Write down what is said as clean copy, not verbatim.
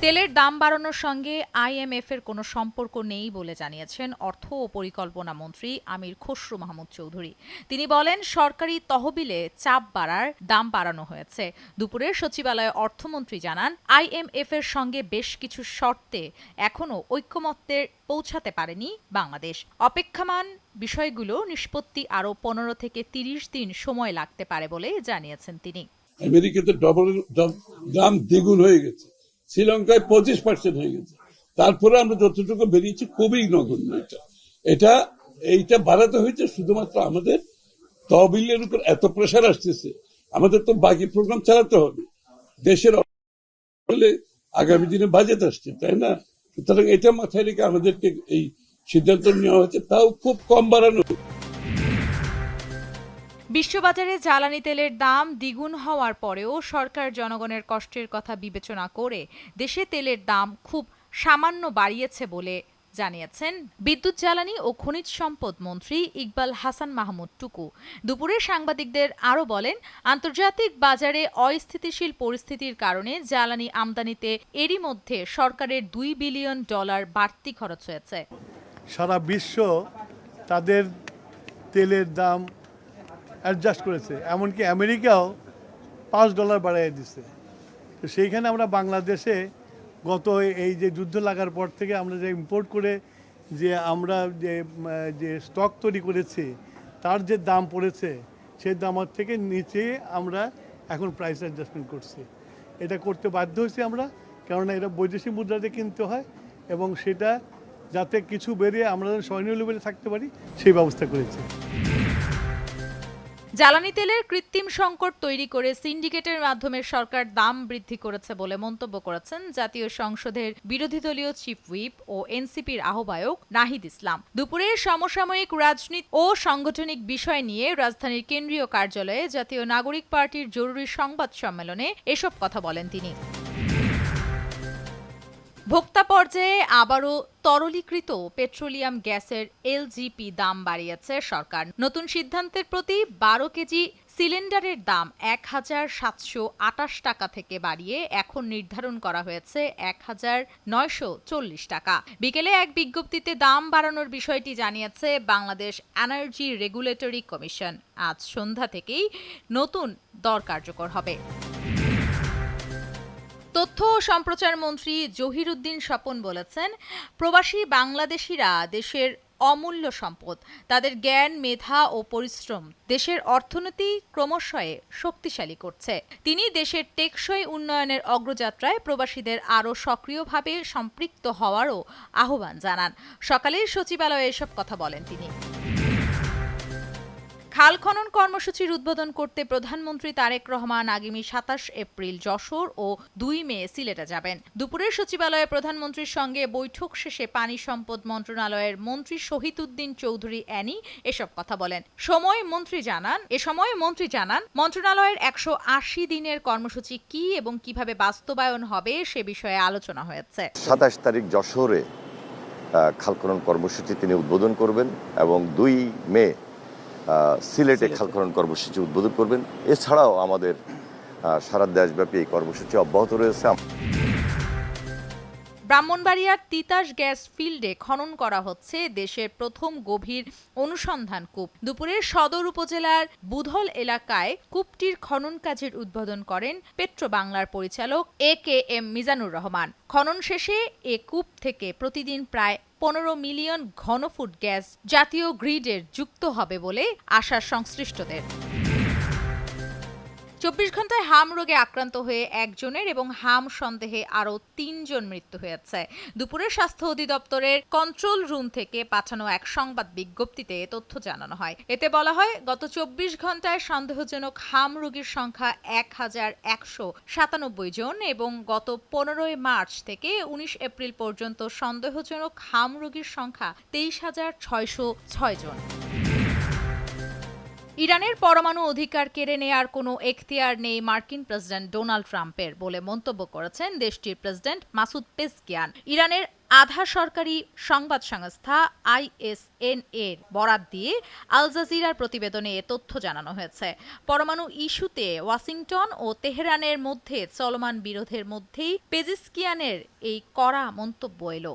তেলের দাম বাড়ানোর সঙ্গে আইএমএফ এর কোনো সম্পর্ক নেই বলে জানিয়েছেন অর্থ ও পরিকল্পনা মন্ত্রী আমির খসরু মাহমুদ চৌধুরী। তিনি বলেন, সরকারি তহবিলে চাপ বাড়ার দাম বাড়ানো হয়েছে। দুপুরে সচিবালয়ে অর্থমন্ত্রী জানান, আইএমএফ এর সঙ্গে বেশ কিছু শর্তে এখনো ঐকমত্যে পৌঁছাতে পারেনি বাংলাদেশ। অপেক্ষমাণ বিষয়গুলো নিষ্পত্তি আরও 15 থেকে 30 দিন সময় লাগতে পারে বলে জানিয়েছেন তিনি। আমেরিকাতে দাম দ্বিগুণ হয়ে গেছে, শ্রীলঙ্কায় 25% হয়ে গেছে। তারপরে আমরা যতটুকু বেরিয়েছি খুবই নগণ্য। এইটা বাড়াতে হয়েছে শুধুমাত্র আমাদের তহবিলের উপর এত প্রেশার আসতেছে। আমাদের তো বাকি প্রোগ্রাম চালাতে হবে, দেশের আগামী দিনে বাজেট আসছে, তাই না? সুতরাং এটা মাথায় রেখে আমাদেরকে এই সিদ্ধান্ত নেওয়া হয়েছে, তাও খুব কম বাড়ানো। বিশ্ববাজারে জ্বালানি তেলের দাম দ্বিগুণ হওয়ার পরেও সরকার জনগণের কষ্টের কথা বিবেচনা করে দেশে তেলের দাম খুব সামান্য বাড়িয়েছে বলে জানিয়েছেন বিদ্যুৎ, জ্বালানি ও খনিজ সম্পদ মন্ত্রী ইকবাল হাসান মাহমুদ টুকু। দুপুরে সাংবাদিকদের আরও বলেন, আন্তর্জাতিক বাজারে অস্থিতিশীল পরিস্থিতির কারণে জ্বালানি আমদানিতে এরই মধ্যে সরকারের $2 বিলিয়ন বাড়তি খরচ হয়েছে। সারা বিশ্ব তাদের তেলের দাম অ্যাডজাস্ট করেছে, এমনকি আমেরিকাও $5 বাড়িয়ে দিচ্ছে। তো সেইখানে আমরা বাংলাদেশে গত এই যে যুদ্ধ লাগার পর থেকে আমরা যে ইম্পোর্ট করে যে আমরা যে স্টক তৈরি করেছি, তার যে দাম পড়েছে সেই দামের থেকে নিচে আমরা এখন প্রাইস অ্যাডজাস্টমেন্ট করছি। এটা করতে বাধ্য হয়েছি আমরা, কেননা এটা বৈদেশিক মুদ্রাতে কিনতে হয় এবং সেটা যাতে কিছু বেরিয়ে আমরা স্বর্ণীয় লেভেলে থাকতে পারি সেই ব্যবস্থা করেছি। জ্বালানি তেলের কৃত্রিম সংকট তৈরি করে সিন্ডিকেটের মাধ্যমে সরকার দাম বৃদ্ধি করেছে বলে মন্তব্য করেছেন জাতীয় সংসদের বিরোধী দলীয় চিফ হুইপ ও এনসিপির আহ্বায়ক নাহিদ ইসলাম। দুপুরে সমসাময়িক রাজনীতি ও সাংগঠনিক বিষয় নিয়ে রাজধানীর কেন্দ্রীয় কার্যালয়ে জাতীয় নাগরিক পার্টির জরুরি সংবাদ সম্মেলনে এসব কথা বলেন তিনি। ভোক্তা পর্যায়ে আবারও তরলীকৃত পেট্রোলিয়াম গ্যাসের এলজিপি দাম বাড়িয়েছে সরকার। নতুন সিদ্ধান্তের প্রতি 12 কেজি সিলিন্ডারের দাম 1728 টাকা থেকে বাড়িয়ে এখন নির্ধারণ করা হয়েছে 1940 টাকা। বিকেলে এক বিজ্ঞপ্তিতে দাম বাড়ানোর বিষয়টি জানিয়েছে বাংলাদেশ এনার্জি রেগুলেটরি কমিশন। আজ সন্ধ্যা থেকেই নতুন দর কার্যকর হবে। তথ্য ও সম্প্রচার মন্ত্রী জহিরুদ্দিন স্বপন বলেছেন, প্রবাসী বাংলাদেশিরা দেশের অমূল্য সম্পদ। তাদের জ্ঞান, মেধা ও পরিশ্রম দেশের অর্থনীতি ক্রমশ শক্তিশালী করছে। তিনি দেশের টেকসই উন্নয়নের অগ্রযাত্রায় প্রবাসীদের আরও সক্রিয়ভাবে সম্পৃক্ত হওয়ারও আহ্বান জানান। সকালে সচিবালয়ে এসব কথা বলেন তিনি। খাল খনন কর্মসূচির উদ্বোধন করতে প্রধানমন্ত্রী তারেক রহমান আগামী 27 এপ্রিল যশোর ও 2 মে সিলেটে যাবেন। দুপুরে সচিবালয়ে প্রধানমন্ত্রীর সঙ্গে বৈঠক শেষে পানি সম্পদ মন্ত্রণালয়ের মন্ত্রী শহীদ উদ্দিন চৌধুরী অ্যানি এসব কথা বলেন। এ সময় মন্ত্রী জানান মন্ত্রণালয়ের 180 দিনের কর্মসূচি কি এবং কিভাবে বাস্তবায়ন হবে সে বিষয়ে আলোচনা হয়েছে। 27 তারিখ যশোরে খাল খনন কর্মসূচি তিনি উদ্বোধন করবেন এবং 2 মে সিলেটে খাল খনন কর্মসূচি উদ্বোধন করবেন। এছাড়াও আমাদের সারা দেশব্যাপী এই কর্মসূচি অব্যাহত রয়েছে। ব্রাহ্মণবাড়িয়ার তিতাস গ্যাস ফিল্ডে খনন করা হচ্ছে দেশের প্রথম গভীর অনুসন্ধান কূপ। দুপুরে সদর উপজেলার বুধল এলাকায় কূপটির খনন কাজের উদ্বোধন করেন পেট্রো বাংলার পরিচালক AKM মিজানুর রহমান। খনন শেষে এ কূপ থেকে প্রতিদিন প্রায় 15 মিলিয়ন ঘনফুট গ্যাস জাতীয় গ্রিডের যুক্ত হবে বলে আশা সংশ্লিষ্টদের। 24 ঘন্টায় হাম রোগে আক্রান্ত হয়ে একজনের এবং হাম সন্দেহে আরও 3 জন মৃত্যু হয়েছে। দুপুরে স্বাস্থ্য অধিদপ্তরের কন্ট্রোল রুম থেকে পাঠানো এক সংবাদ বিজ্ঞপ্তিতে তথ্য জানানো হয়। এতে বলা হয়, গত 24 ঘন্টায় সন্দেহজনক হাম রোগীর সংখ্যা 1197 জন এবং গত 15 মার্চ থেকে 19 এপ্রিল পর্যন্ত সন্দেহজনক হাম রোগীর সংখ্যা 23,606 জন। ইরানের পরমাণু অধিকার কেড়ে নেয়ার কোনো এখতিয়ার নেই মার্কিন প্রেসিডেন্ট ডোনাল্ড ট্রাম্পের বলে মন্তব্য করেছেন দেশটির প্রেসিডেন্ট মাসুদ পেজকিয়ান। ইরানের আধা সরকারি সংবাদ সংস্থা ISN এর বরাত দিয়ে আল জাজিরার প্রতিবেদনে এ তথ্য জানানো হয়েছে। পরমাণু ইস্যুতে ওয়াশিংটন ও তেহরানের মধ্যে চলমান বিরোধের মধ্যেই পেজিশকিয়ানের এই কড়া মন্তব্য এলো।